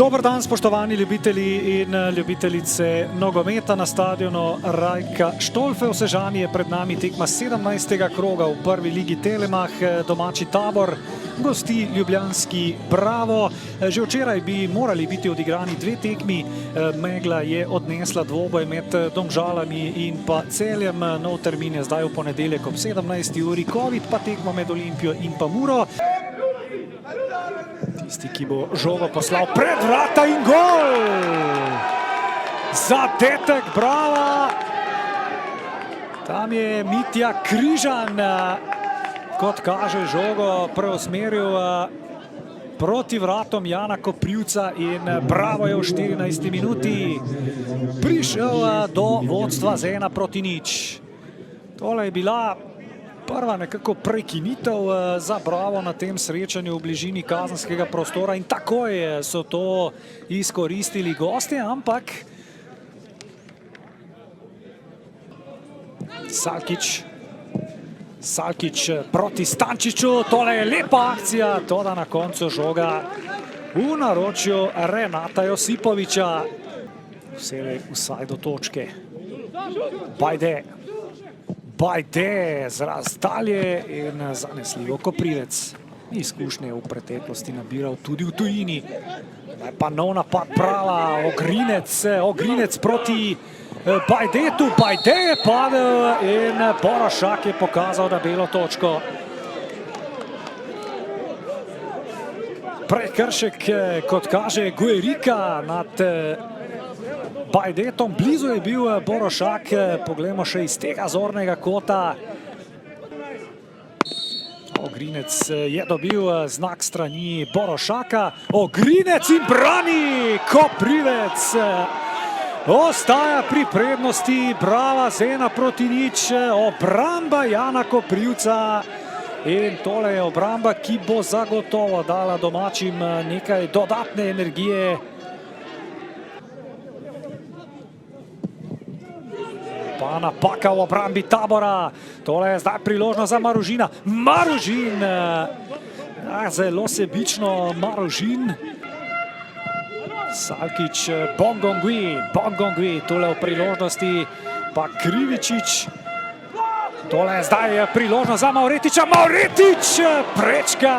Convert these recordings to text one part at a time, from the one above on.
Dober dan, spoštovani ljubitelji in ljubitelice nogometa na stadionu Rajka Štolfe v Sežani. Je pred nami tekma 17. kroga v prvi ligi Telemach. Domači Tabor gosti ljubljanski Bravo. Že včeraj bi morali biti odigrani dve tekmi. Megla je odnesla dvoboj med Domžalami in pa Celjem. Nov termin je zdaj v ponedeljek ob 17. uri. Covid pa tekma med Olimpijo in pa Muro. Tisti, ki bo žogo poslal pred vrata in gol! Zadetek Brava! Tam je Mitja Križan, kot kaže, žogo preusmeril proti vratom Jana Koprivca in Bravo je v 14. minuti prišel do vodstva z 1:0. Tole je bila prva nekako prekinitev za Bravo na tem srečanju v bližini kazenskega prostora in takoj so to izkoristili gostje, ampak Salkić proti Stančiću, tole je lepa akcija, toda na koncu žoga v naročju Renata Josipovića. Vsaj do točke. Bajde z razdalje in zanesljivo Koprivec. Izkušnje v preteklosti nabiral tudi v tujini. Zdaj pa nov napad Brava, Ogrinec proti Bajdetu. Bajde je padel in Borošak je pokazal na belo točko. Prekršek, kot kaže, Guerika nad Bajdetom. Blizu je bil Borošak, poglejmo še iz tega zornega kota. Ogrinec je dobil znak strani Borošaka. Ogrinec in brani! Koprivec ostaja pri prednosti. Brava z 1:0. Obramba Jana Koprivca. In tole je obramba, ki bo zagotovo dala domačim nekaj dodatne energije. Pa napaka v obrambi Tabora. Tole je zdaj priložnost za Maružina. Maružin! Zelo sebično Maružin. Salkić, Bongongui. Tole v priložnosti pa Krivičič. Tole je zdaj priložnost za Mavretiča. Mavretič prečka.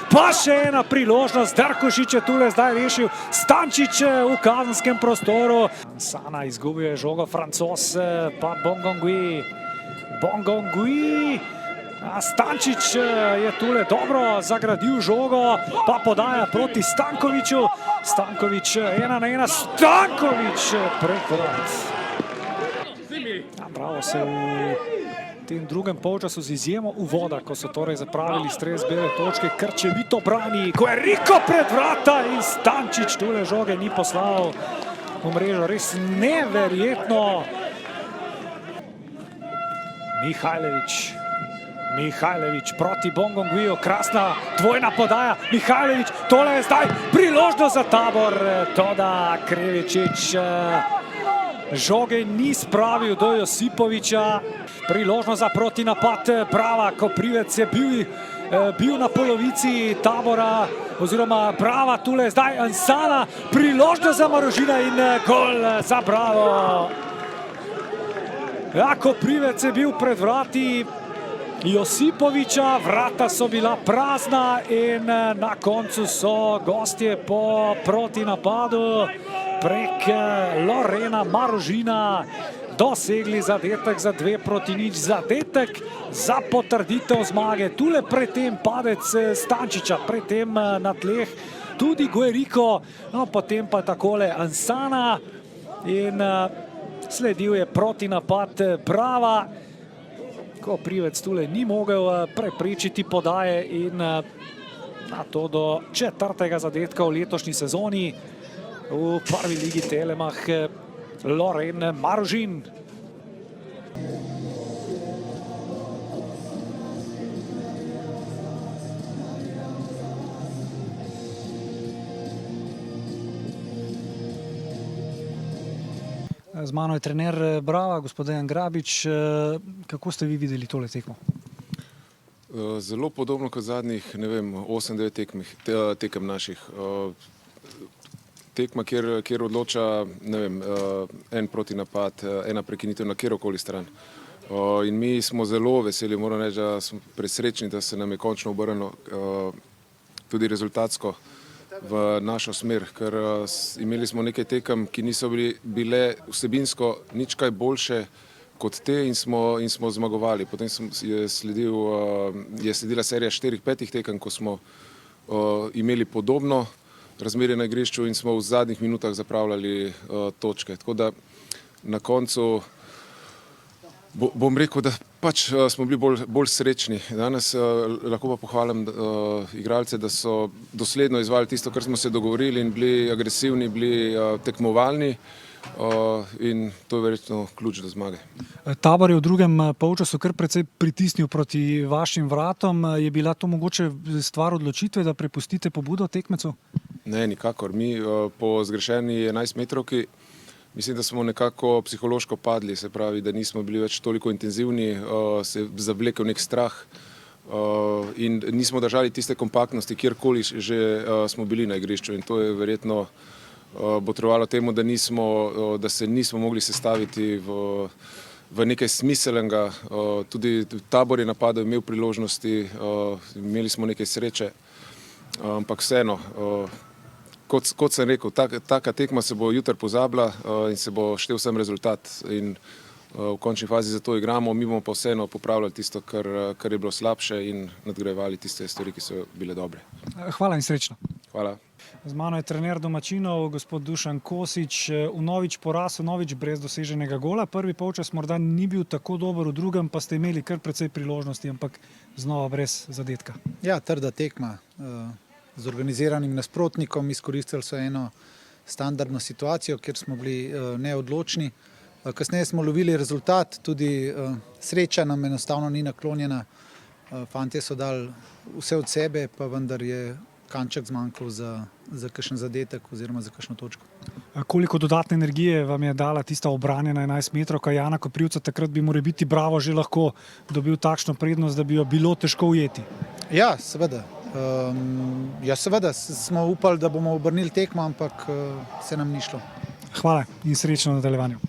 Pa še ena priložnost. Darkošič je tule zdaj rešil. Stančić v kazenskem prostoru. Sana izgubuje žogo, Francoz pa Bongongui. Stančić je tule dobro zagradil žogo. Pa podaja proti Stankoviću. Stanković 1:1. Stanković prek vrat. Bravo se v tem drugem polčasu z izjemo uvoda, ko so torej zapravili stres bele točke, krčevito brani, ko je Riko pred vrata in Stančić tule žoge ni poslal v mrežo. Res neverjetno. Mihajlović proti Bongonguiju, krasna dvojna podaja. Mihajlović, tole je zdaj priložnost za Tabor, toda Krevičič žoge ni spravil do Josipovića. Priložnost za protinapad Brava. Koprivec je bil na polovici Tabora oziroma Brava. Tule zdaj Ansana. Priložnost za Maružina in gol za Bravo. Ja, Koprivec je bil pred vrati Josipovića. Vrata so bila prazna in na koncu so gostje po protinapadu prek Lorena Maružina dosegli zadetek za 2:0. Zadetek za potrditev zmage. Tule predtem padec Stančića, predtem na tleh tudi Gueriko, no potem pa takole Ansana in sledil je protinapad Brava. Koprivec tule ni mogel preprečiti podaje in na to do 4. zadetka v letošnji sezoni v prvi ligi Telemach Loren Maružin. Z mano je trener Brava, gospod Dejan Grabič. Kako ste vi videli tole tekmo? Zelo podobno kot zadnjih, ne vem, 8-9 tekem naših. tekma, kjer odloča, ne vem, en protinapad, ena prekinitev na kjerokoli stran. In mi smo zelo veseli, moram reči, da smo presrečni, da se nam je končno obrnilo tudi rezultatsko v našo smer, ker imeli smo nekaj tekem, ki niso bile vsebinsko nič kaj boljše kot te in smo zmagovali. Potem je sledila serija 4-5 tekem, ko smo imeli podobno razmerje na igrišču in smo v zadnjih minutah zapravljali točke. Tako da na koncu bom rekel, da pač smo bili bolj srečni. Danes lahko pa pohvalim igralce, da so dosledno izvajali tisto, kar smo se dogovorili in bili agresivni, bili tekmovalni in to je verjetno ključ do zmage. Tabor je v drugem polčasu kar precej pritisnil proti vašim vratom. Je bila to mogoče stvar odločitve, da prepustite pobudo tekmecu? Ne, nikakor. Mi po zgrešeni 11-metrovki mislim, da smo nekako psihološko padli, se pravi, da nismo bili več toliko intenzivni, se je zavlekel nek strah in nismo držali tiste kompaktnosti, kjerkoli že smo bili na igrišču in to je verjetno botrovalo temu, da se nismo mogli sestaviti v nekaj smiselnega. Tudi Tabor je napadal, imel priložnosti, imeli smo nekaj sreče, ampak vseeno, kot sem rekel, taka tekma se bo jutri pozabila in se bo štel sam rezultat in v končni fazi za to igramo, mi bomo pa vseeno popravljali tisto, kar je bilo slabše in nadgrajevali tiste stvari, ki so bile dobre. Hvala in srečno. Hvala. Z mano je trener domačinov, gospod Dušan Kosič. Vnovič poraz, vnovič brez doseženega gola. Prvi polčas morda ni bil tako dober, v drugem pa ste imeli kar precej priložnosti, ampak znova brez zadetka. Ja, trda tekma. Z organiziranim nasprotnikom izkoristili so eno standardno situacijo, kjer smo bili neodločni. Kasneje smo lovili rezultat, tudi sreča nam enostavno ni naklonjena. Fantje so dali vse od sebe, pa vendar je kanček zmanjkal za kakšen zadetek oziroma za kakšno točko. Koliko dodatne energije vam je dala tista obranjena 11-metrovka Jana Koprivca? Takrat bi morebiti Bravo že lahko dobil takšno prednost, da bi jo bilo težko ujeti. Ja, seveda. Seveda smo upali, da bomo obrnili tekmo, ampak se nam ni šlo. Hvala in srečno v nadaljevanju.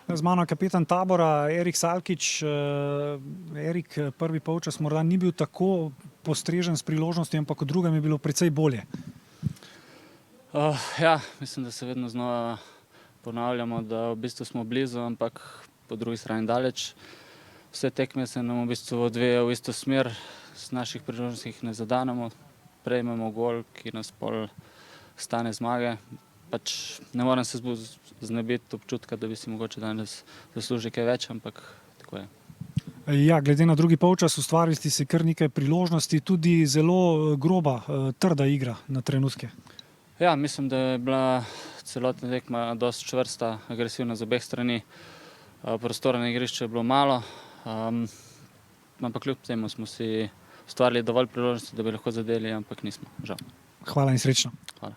Z mano je kapetan Tabora, Erik Salkič. Erik, prvi polčas morda ni bil tako postrežen s priložnosti, ampak v drugem je bilo precej bolje. Ja, mislim, da se vedno znova ponavljamo, da v bistvu smo blizu, ampak po drugi strani daleč. Vse tekme se nam v bistvu odvijajo v isto smer, z naših priložnosti ne zadanemo, prejmemo gol, ki nas pol stane zmage. Pač ne morem se znebiti občutka, da bi si mogoče danes zaslužil kaj več, ampak tako je. Ja, glede na drugi polčas ustvarili ste si kar nekaj priložnosti, tudi zelo groba, trda igra na trenutke. Ja, mislim, da je bila celotna tekma dosti čvrsta, agresivna z obeh strani. Prostora na igrišču je bilo malo, ampak kljub temu smo si ustvarili dovolj priložnosti, da bi lahko zadeli, ampak nismo, žal. Hvala in srečno. Hvala.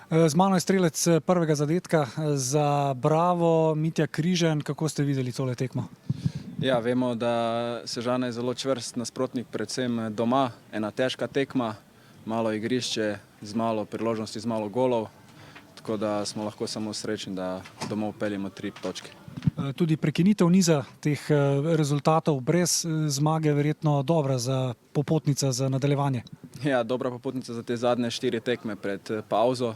Z mano je strelec prvega zadetka za Bravo, Mitja Križan. Kako ste videli tole tekmo? Ja, vemo, da Sežana je zelo čvrst nasprotnik, predvsem doma, ena težka tekma, malo igrišče, z malo priložnosti, z malo golov, tako da smo lahko samo srečni, da domov peljemo 3 točke. Tudi prekinitev niza teh rezultatov brez zmage verjetno dobra za popotnica za nadaljevanje. Ja, dobra popotnica za te zadnje 4 tekme pred pauzo,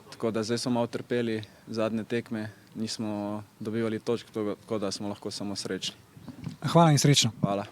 tako da zdaj smo malo trpeli zadnje tekme, nismo dobivali točk, tako da smo lahko samo srečni. Hvala in srečno. Hvala.